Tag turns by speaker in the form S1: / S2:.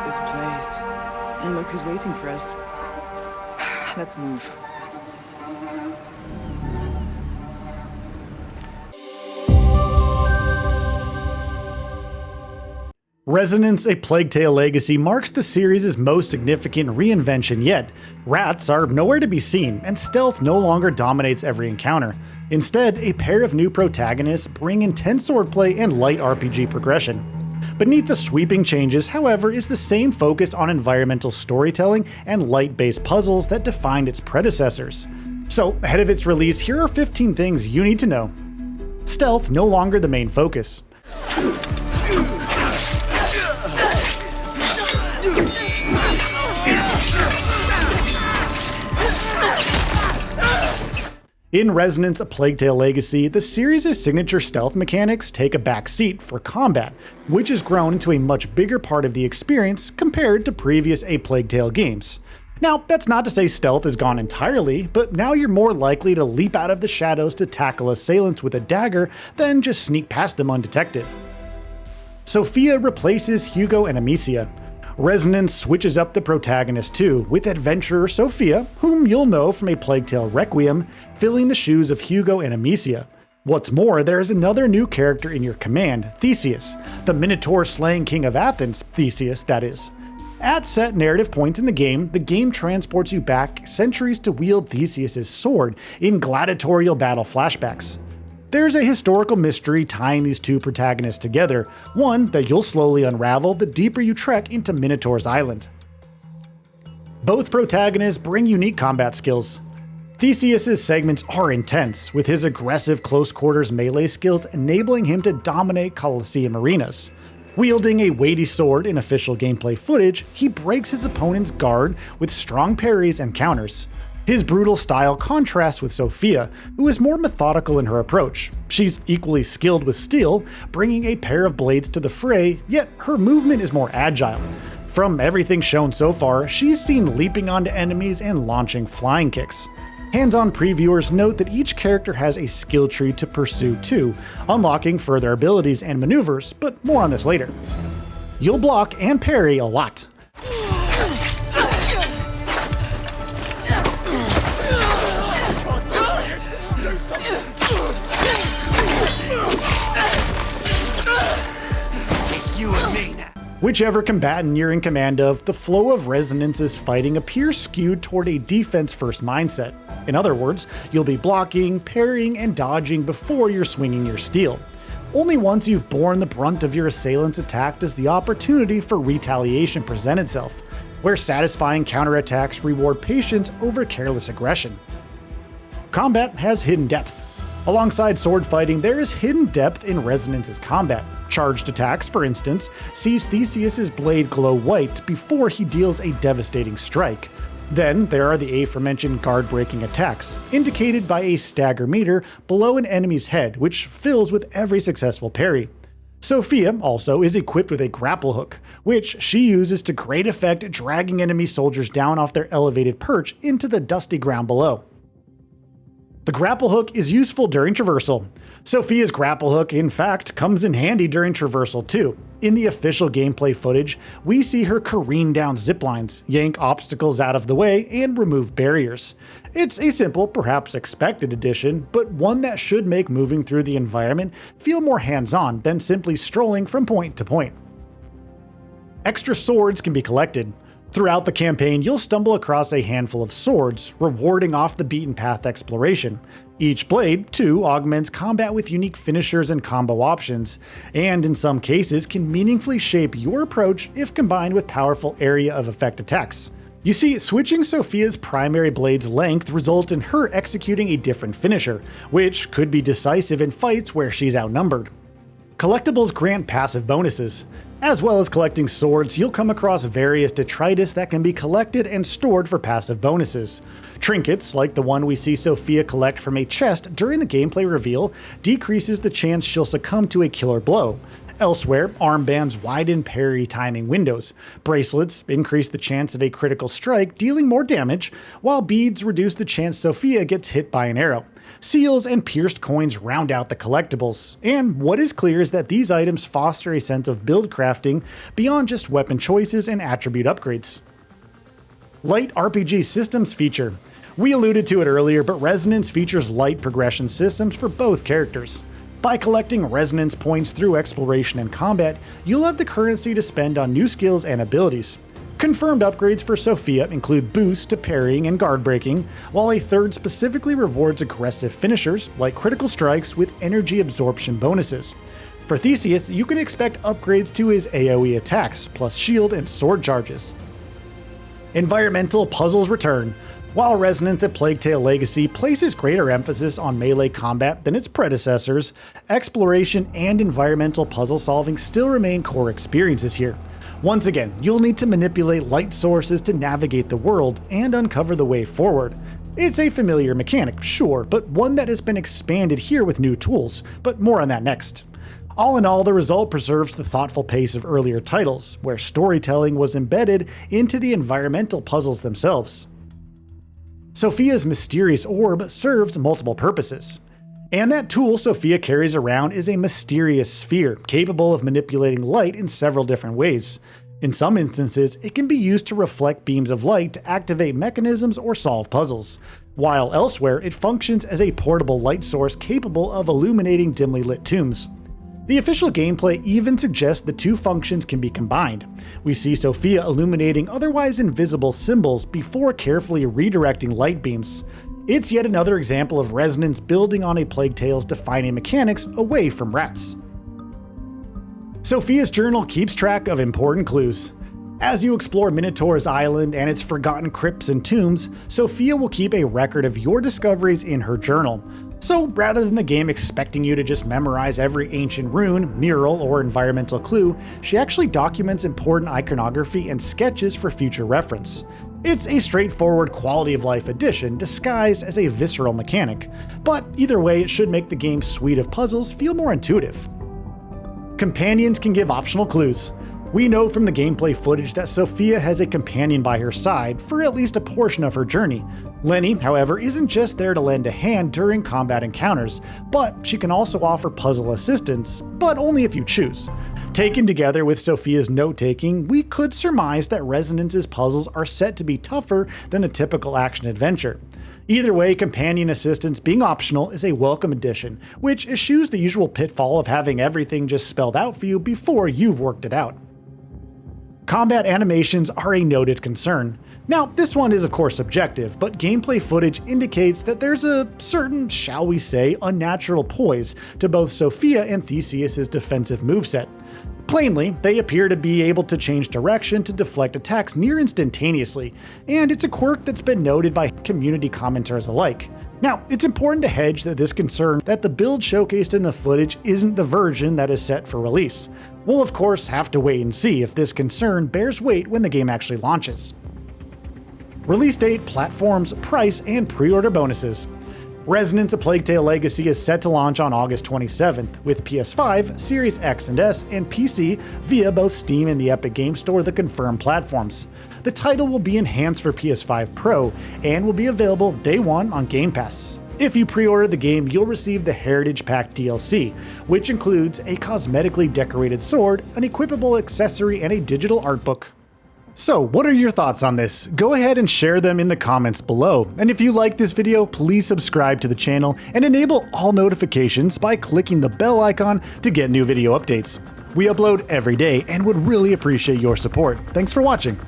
S1: this place. And look who's waiting for us. Let's move.
S2: Resonance: A Plague Tale Legacy marks the series' most significant reinvention yet. Rats are nowhere to be seen, and stealth no longer dominates every encounter. Instead, a pair of new protagonists bring intense swordplay and light RPG progression. Beneath the sweeping changes, however, is the same focus on environmental storytelling and light-based puzzles that defined its predecessors. So, ahead of its release, here are 15 things you need to know. Stealth no longer the main focus. In Resonance: A Plague Tale Legacy, the series' signature stealth mechanics take a back seat for combat, which has grown into a much bigger part of the experience compared to previous A Plague Tale games. Now, that's not to say stealth is gone entirely, but now you're more likely to leap out of the shadows to tackle assailants with a dagger than just sneak past them undetected. Sophia replaces Hugo and Amicia. Resonance switches up the protagonist too, with adventurer Sophia, whom you'll know from A Plague Tale Requiem, filling the shoes of Hugo and Amicia. What's more, there is another new character in your command, Theseus, the Minotaur-slaying king of Athens, Theseus that is. At set narrative points in the game transports you back centuries to wield Theseus' sword in gladiatorial battle flashbacks. There's a historical mystery tying these two protagonists together, one that you'll slowly unravel the deeper you trek into Minotaur's Island. Both protagonists bring unique combat skills. Theseus' segments are intense, with his aggressive close-quarters melee skills enabling him to dominate Colosseum arenas. Wielding a weighty sword in official gameplay footage, he breaks his opponent's guard with strong parries and counters. His brutal style contrasts with Sophia, who is more methodical in her approach. She's equally skilled with steel, bringing a pair of blades to the fray, yet her movement is more agile. From everything shown so far, she's seen leaping onto enemies and launching flying kicks. Hands-on previewers note that each character has a skill tree to pursue too, unlocking further abilities and maneuvers, but more on this later. You'll block and parry a lot. Whichever combatant you're in command of, the flow of Resonance's fighting appears skewed toward a defense-first mindset. In other words, you'll be blocking, parrying, and dodging before you're swinging your steel. Only once you've borne the brunt of your assailant's attack does the opportunity for retaliation present itself, where satisfying counterattacks reward patience over careless aggression. Combat has hidden depth. Alongside sword fighting, there is hidden depth in Resonance's combat. Charged attacks, for instance, sees Theseus' blade glow white before he deals a devastating strike. Then there are the aforementioned guard-breaking attacks, indicated by a stagger meter below an enemy's head, which fills with every successful parry. Sophia also is equipped with a grapple hook, which she uses to great effect, dragging enemy soldiers down off their elevated perch into the dusty ground below. The grapple hook is useful during traversal. Sophia's grapple hook, in fact, comes in handy during traversal too. In the official gameplay footage, we see her careen down ziplines, yank obstacles out of the way, and remove barriers. It's a simple, perhaps expected addition, but one that should make moving through the environment feel more hands-on than simply strolling from point to point. Extra swords can be collected. Throughout the campaign, you'll stumble across a handful of swords, rewarding off-the-beaten-path exploration. Each blade, too, augments combat with unique finishers and combo options, and in some cases can meaningfully shape your approach if combined with powerful area of effect attacks. You see, switching Sophia's primary blade's length results in her executing a different finisher, which could be decisive in fights where she's outnumbered. Collectibles grant passive bonuses. As well as collecting swords, you'll come across various detritus that can be collected and stored for passive bonuses. Trinkets, like the one we see Sophia collect from a chest during the gameplay reveal, decreases the chance she'll succumb to a killer blow. Elsewhere, armbands widen parry timing windows. Bracelets increase the chance of a critical strike, dealing more damage, while beads reduce the chance Sophia gets hit by an arrow. Seals and pierced coins round out the collectibles, and what is clear is that these items foster a sense of build crafting beyond just weapon choices and attribute upgrades. Light RPG systems feature. We alluded to it earlier, but Resonance features light progression systems for both characters. By collecting resonance points through exploration and combat, you'll have the currency to spend on new skills and abilities. Confirmed upgrades for Sophia include boosts to parrying and guard breaking, while a third specifically rewards aggressive finishers like critical strikes with energy absorption bonuses. For Theseus, you can expect upgrades to his AoE attacks, plus shield and sword charges. Environmental puzzles return. While Resonance at Plague Tale Legacy places greater emphasis on melee combat than its predecessors, exploration and environmental puzzle solving still remain core experiences here. Once again, you'll need to manipulate light sources to navigate the world and uncover the way forward. It's a familiar mechanic, sure, but one that has been expanded here with new tools, but more on that next. All in all, the result preserves the thoughtful pace of earlier titles, where storytelling was embedded into the environmental puzzles themselves. Sophia's mysterious orb serves multiple purposes. And that tool Sophia carries around is a mysterious sphere, capable of manipulating light in several different ways. In some instances, it can be used to reflect beams of light to activate mechanisms or solve puzzles, while elsewhere it functions as a portable light source capable of illuminating dimly lit tombs. The official gameplay even suggests the two functions can be combined. We see Sophia illuminating otherwise invisible symbols before carefully redirecting light beams. It's yet another example of Resonance building on a Plague Tale's defining mechanics away from rats. Sophia's journal keeps track of important clues. As you explore Minotaur's Island and its forgotten crypts and tombs, Sophia will keep a record of your discoveries in her journal. So rather than the game expecting you to just memorize every ancient rune, mural, or environmental clue, she actually documents important iconography and sketches for future reference. It's a straightforward quality of life addition disguised as a visceral mechanic, but either way it should make the game's suite of puzzles feel more intuitive. Companions can give optional clues. We know from the gameplay footage that Sophia has a companion by her side for at least a portion of her journey. Lenny, however, isn't just there to lend a hand during combat encounters, but she can also offer puzzle assistance, but only if you choose. Taken together with Sophia's note-taking, we could surmise that Resonance's puzzles are set to be tougher than the typical action-adventure. Either way, companion assistance being optional is a welcome addition, which eschews the usual pitfall of having everything just spelled out for you before you've worked it out. Combat animations are a noted concern. Now, this one is of course subjective, but gameplay footage indicates that there's a certain, shall we say, unnatural poise to both Sophia and Theseus' defensive moveset. Plainly, they appear to be able to change direction to deflect attacks near instantaneously, and it's a quirk that's been noted by community commenters alike. Now, it's important to hedge this concern that the build showcased in the footage isn't the version that is set for release. We'll of course have to wait and see if this concern bears weight when the game actually launches. Release date, platforms, price, and pre-order bonuses. Resonance: A Plague Tale Legacy is set to launch on August 27th, with PS5, Series X and S, and PC via both Steam and the Epic Games Store, the confirmed platforms. The title will be enhanced for PS5 Pro and will be available day one on Game Pass. If you pre-order the game, you'll receive the Heritage Pack DLC, which includes a cosmetically decorated sword, an equipable accessory, and a digital art book. So, what are your thoughts on this? Go ahead and share them in the comments below. And if you like this video, please subscribe to the channel and enable all notifications by clicking the bell icon to get new video updates. We upload every day and would really appreciate your support. Thanks for watching.